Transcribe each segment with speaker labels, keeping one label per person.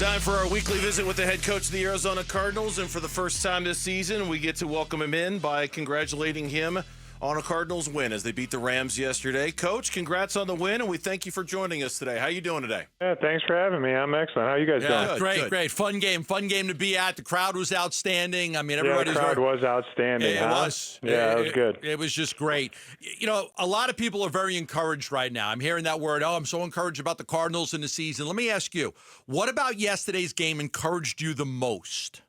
Speaker 1: Time for our weekly visit with the head coach of the Arizona Cardinals, and for the first time this season, we get to welcome him in by congratulating him on a Cardinals win as they beat the Rams yesterday. Coach, congrats on the win, and we thank you for joining us today. How you doing today?
Speaker 2: Yeah, thanks for having me. I'm excellent. How you guys doing?
Speaker 3: Great. Fun game to be at. The crowd was outstanding. I mean, everybody
Speaker 2: the crowd was outstanding.
Speaker 3: It was.
Speaker 2: Yeah, it was good.
Speaker 3: It was just great. You know, a lot of people are very encouraged right now. I'm hearing that word, I'm so encouraged about the Cardinals in the season. Let me ask you, what about yesterday's game encouraged you the most?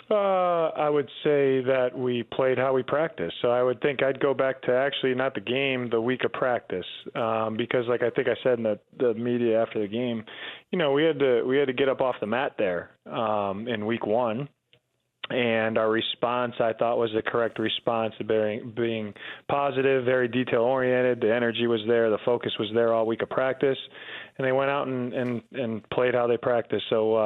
Speaker 2: I would say that we played how we practiced. So I would think I'd go back to actually not the game, the week of practice, because like I think I said in the media after the game, you know, we had to get up off the mat there in week one. And our response, I thought, was the correct response, being positive, very detail-oriented. The energy was there. The focus was there all week of practice. And they went out and played how they practiced. So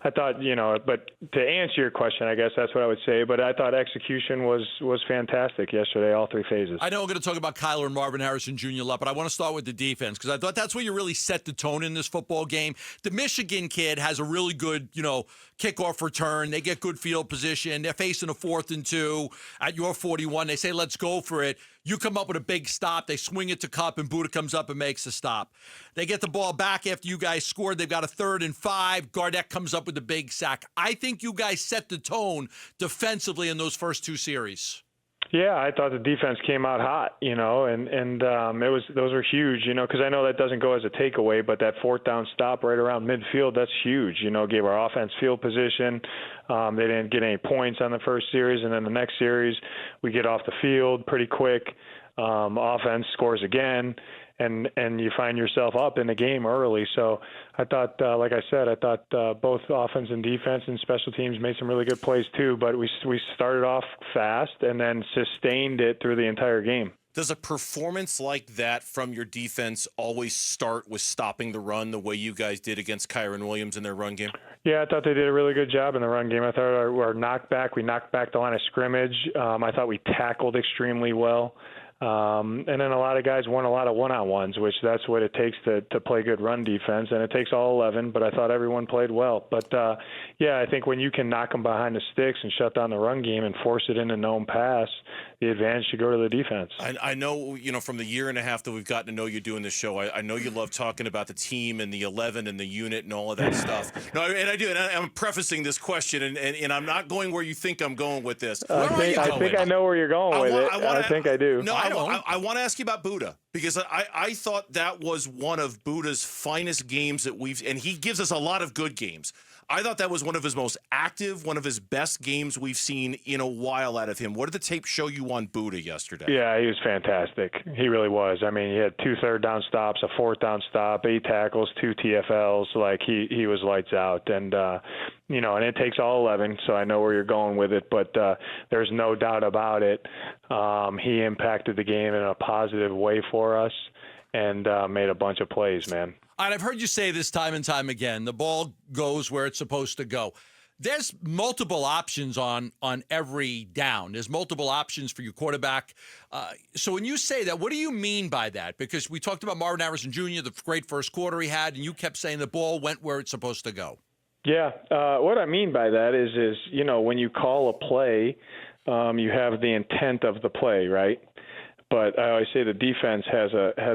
Speaker 2: I thought, you know, but to answer your question, I guess that's what I would say. But I thought execution was fantastic yesterday, all three phases.
Speaker 3: I know we're going to talk about Kyler and Marvin Harrison Jr. a lot, but I want to start with the defense because I thought that's where you really set the tone in this football game. The Michigan kid has a really good, you know, kickoff return. They get good field position. They're facing a 4th and 2 at your 41. They say, let's go for it. You come up with a big stop. They swing it to Kupp, and Buddha comes up and makes a stop. They get the ball back after you guys scored. They've got a 3rd and 5. Garnett comes up with a big sack. I think you guys set the tone defensively in those first two series.
Speaker 2: Yeah, I thought the defense came out hot, you know, and those are huge, you know, because I know that doesn't go as a takeaway, but that 4th down stop right around midfield, that's huge, you know, gave our offense field position. They didn't get any points on the first series, and then the next series we get off the field pretty quick. Offense scores again, and you find yourself up in the game early. So I thought, like I said, both offense and defense and special teams made some really good plays too, but we started off fast and then sustained it through the entire game.
Speaker 1: Does a performance like that from your defense always start with stopping the run the way you guys did against Kyren Williams in their run game?
Speaker 2: Yeah, I thought they did a really good job in the run game. I thought our knockback, we knocked back the line of scrimmage. I thought we tackled extremely well. And then a lot of guys won a lot of one-on-ones, which that's what it takes to play good run defense, and it takes all 11, but I thought everyone played well. But, yeah, I think when you can knock them behind the sticks and shut down the run game and force it into known pass, the advantage should go to the defense.
Speaker 1: I know, you know, from the year and a half that we've gotten to know you doing this show, I know you love talking about the team and the 11 and the unit and all of that stuff. No, and I do, and I'm prefacing this question, and I'm not going where you think I'm going with this.
Speaker 2: I think I know where you're going with it. I think I do.
Speaker 1: No, I want to ask you about Buddha because I thought that was one of Buddha's finest games that and he gives us a lot of good games. I thought that was one of his most active, one of his best games we've seen in a while out of him. What did the tape show you on Buddha yesterday?
Speaker 2: Yeah, he was fantastic. He really was. I mean, he had 2 3rd down stops, a 4th down stop, 8 tackles, 2 TFLs. Like he was lights out, and you know, and it takes all 11. So I know where you're going with it, but there's no doubt about it. He impacted the game in a positive way for us, and made a bunch of plays, man.
Speaker 3: And I've heard you say this time and time again, the ball goes where it's supposed to go. There's multiple options on every down. There's multiple options for your quarterback. So when you say that, what do you mean by that? Because we talked about Marvin Harrison Jr., the great first quarter he had, and you kept saying the ball went where it's supposed to go.
Speaker 2: Yeah. What I mean by that is, you know, when you call a play, you have the intent of the play, right? But I always say the defense has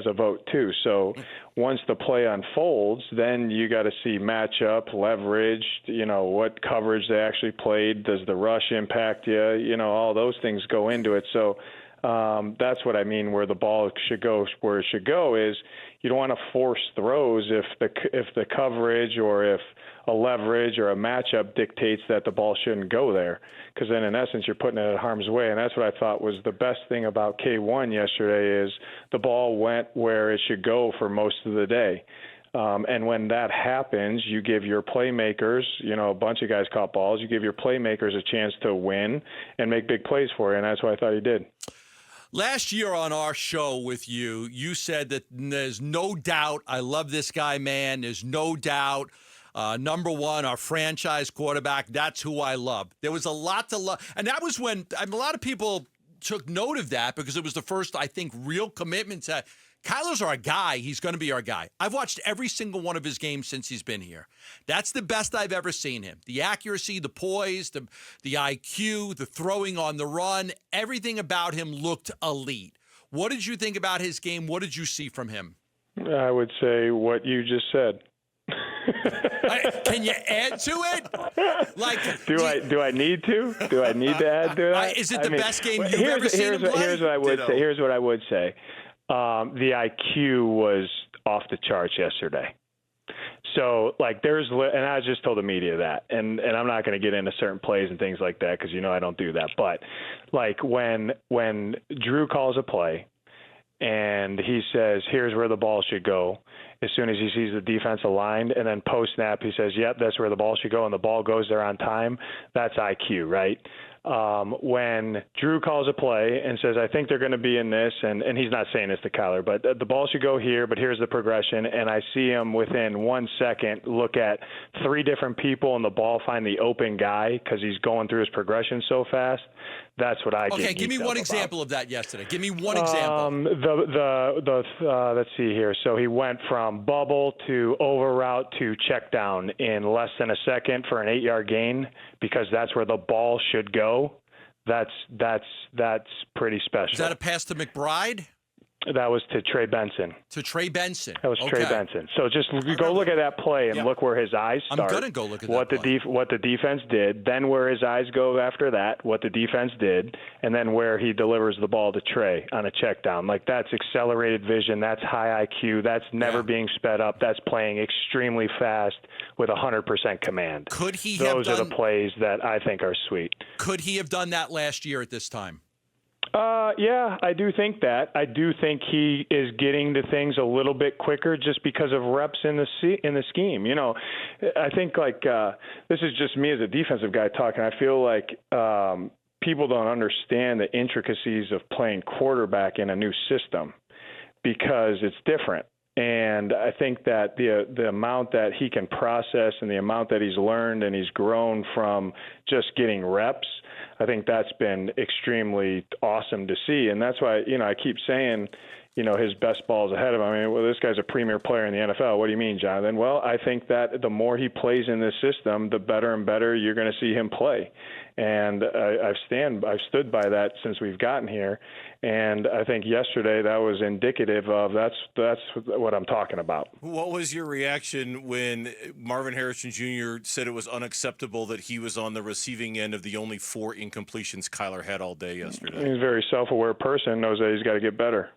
Speaker 2: a vote too. So once the play unfolds, then you got to see matchup, leverage, you know, what coverage they actually played. Does the rush impact you? You know, all those things go into it. So that's what I mean where the ball should go where it should go is you don't want to force throws if the coverage or if a leverage or a matchup dictates that the ball shouldn't go there, because then in essence you're putting it at harm's way. And that's what I thought was the best thing about K1 yesterday is the ball went where it should go for most of the day. And when that happens, you give your playmakers, you know, a bunch of guys caught balls, you give your playmakers a chance to win and make big plays for you, and that's what I thought he did.
Speaker 3: Last year on our show with you, you said that there's no doubt, I love this guy, man, there's no doubt. Number one, our franchise quarterback, that's who I love. There was a lot to love. And that was when a lot of people took note of that because it was the first, I think, real commitment to Kyler's our guy. He's going to be our guy. I've watched every single one of his games since he's been here. That's the best I've ever seen him. The accuracy, the poise, the IQ, the throwing on the run, everything about him looked elite. What did you think about his game? What did you see from him?
Speaker 2: I would say what you just said.
Speaker 3: Can you add to it? Like,
Speaker 2: do I need to? Do I need to add to that?
Speaker 3: Is it the best game you've ever seen him play?
Speaker 2: Here's what I would say. Here's what I would say. The IQ was off the charts yesterday. So, like, and I just told the media that, and I'm not going to get into certain plays and things like that because I don't do that. But like when Drew calls a play, and he says, "Here's where the ball should go." As soon as he sees the defense aligned, and then post-snap, he says, "Yep, that's where the ball should go," and the ball goes there on time, that's IQ, right? When Drew calls a play and says, "I think they're going to be in this," and he's not saying this to Kyler, but the ball should go here, but here's the progression, and I see him within 1 second look at 3 different people and the ball find the open guy because he's going through his progression so fast. That's what I get.
Speaker 3: Okay, give me one example of that yesterday. Give me one example.
Speaker 2: Let's see here. So he went from bubble to over route to check down in less than a second for an 8-yard gain because that's where the ball should go. That's pretty special.
Speaker 3: Is that a pass to McBride?
Speaker 2: That was to Trey Benson.
Speaker 3: To Trey Benson.
Speaker 2: That was Trey Benson. So just go look at that play and look where his eyes start.
Speaker 3: I'm going to go look at that play.
Speaker 2: What the defense did, then where his eyes go after that, what the defense did, and then where he delivers the ball to Trey on a check down. Like, that's accelerated vision. That's high IQ. That's never being sped up. That's playing extremely fast with 100% command.
Speaker 3: Could he
Speaker 2: Those are the plays that I think are sweet.
Speaker 3: Could he have done that last year at this time?
Speaker 2: Yeah, I do think that. I do think he is getting to things a little bit quicker just because of reps in the scheme. I think this is just me as a defensive guy talking. I feel like people don't understand the intricacies of playing quarterback in a new system because it's different. And I think that the amount that he can process and the amount that he's learned and he's grown from just getting reps, I think that's been extremely awesome to see. And that's why, I keep saying, his best ball is ahead of him. I mean, well, this guy's a premier player in the NFL. What do you mean, Jonathan? Well, I think that the more he plays in this system, the better and better you're going to see him play. And I've stood by that since we've gotten here. And I think yesterday that was indicative of that's what I'm talking about.
Speaker 1: What was your reaction when Marvin Harrison Jr. said it was unacceptable that he was on the receiving end of the only 4 incompletions Kyler had all day yesterday?
Speaker 2: He's a very self-aware person, knows that he's got to get better.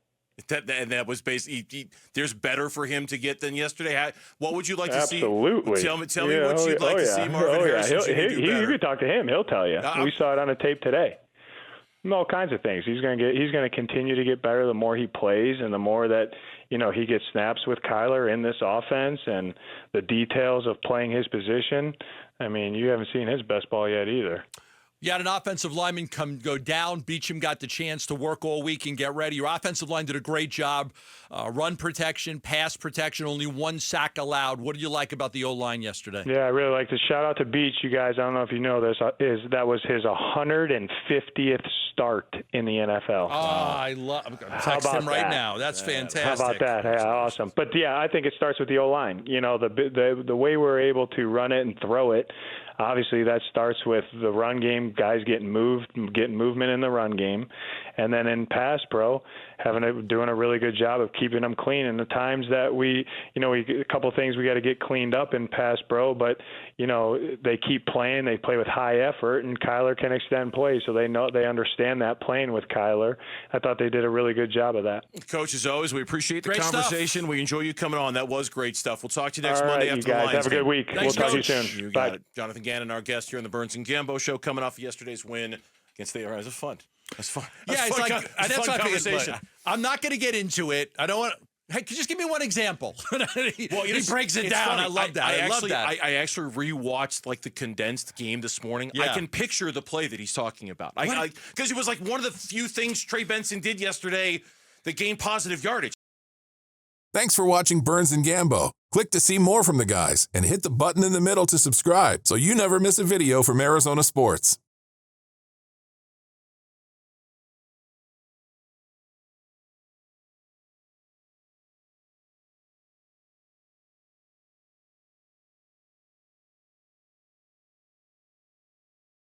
Speaker 1: That was basically there's better for him to get than yesterday. What would you like to see?
Speaker 2: Absolutely.
Speaker 1: Tell me what you'd like to see Marvin Harrison Jr. do better.
Speaker 2: You could talk to him. He'll tell you. We saw it on the tape today. All kinds of things. He's going to continue to get better the more he plays and the more that he gets snaps with Kyler in this offense and the details of playing his position. I mean, you haven't seen his best ball yet either.
Speaker 3: You had an offensive lineman go down. Beachum got the chance to work all week and get ready. Your offensive line did a great job. Run protection, pass protection, only 1 sack allowed. What do you like about the O-line yesterday?
Speaker 2: Yeah, I really like to shout out to Beach. You guys, I don't know if you know this, that was his 150th start in the NFL.
Speaker 3: I'm going to text him right now. That's fantastic.
Speaker 2: How about that? Yeah, awesome. But, yeah, I think it starts with the O-line. The way we're able to run it and throw it, obviously that starts with the run game, guys getting movement in the run game, and then in pass pro, doing a really good job of keeping them clean. And the times that a couple of things we got to get cleaned up in pass pro, but they keep playing, they play with high effort, and Kyler can extend plays, so they understand that playing with Kyler. I thought they did a really good job of that.
Speaker 1: Coach, as always, we appreciate the
Speaker 3: great
Speaker 1: conversation.
Speaker 3: Stuff.
Speaker 1: We enjoy you coming on. That was great stuff. We'll talk to you next
Speaker 2: All
Speaker 1: Monday
Speaker 2: right,
Speaker 1: after
Speaker 2: you guys
Speaker 1: the Lions
Speaker 2: have a good
Speaker 1: game.
Speaker 2: week.
Speaker 3: Thanks,
Speaker 2: we'll talk
Speaker 3: Coach.
Speaker 2: to you soon.
Speaker 1: You
Speaker 2: Bye.
Speaker 1: got it. Jonathan Gannon, our guest here on the Burns Gambo Show, coming off yesterday's win against the Arizona. Fun. That's fun.
Speaker 3: Yeah, it's like that's
Speaker 1: fun
Speaker 3: what
Speaker 1: conversation.
Speaker 3: I'm not going to get into it. I don't want. Hey, just give me one example. he breaks it down.
Speaker 1: Funny.
Speaker 3: I love that. I love that.
Speaker 1: I actually rewatched the condensed game this morning.
Speaker 3: Yeah.
Speaker 1: I can picture the play that he's talking about. Because it was one of the few things Trey Benson did yesterday that gained positive yardage.
Speaker 4: Thanks for watching Burns and Gambo. Click to see more from the guys and hit the button in the middle to subscribe so you never miss a video from Arizona sports.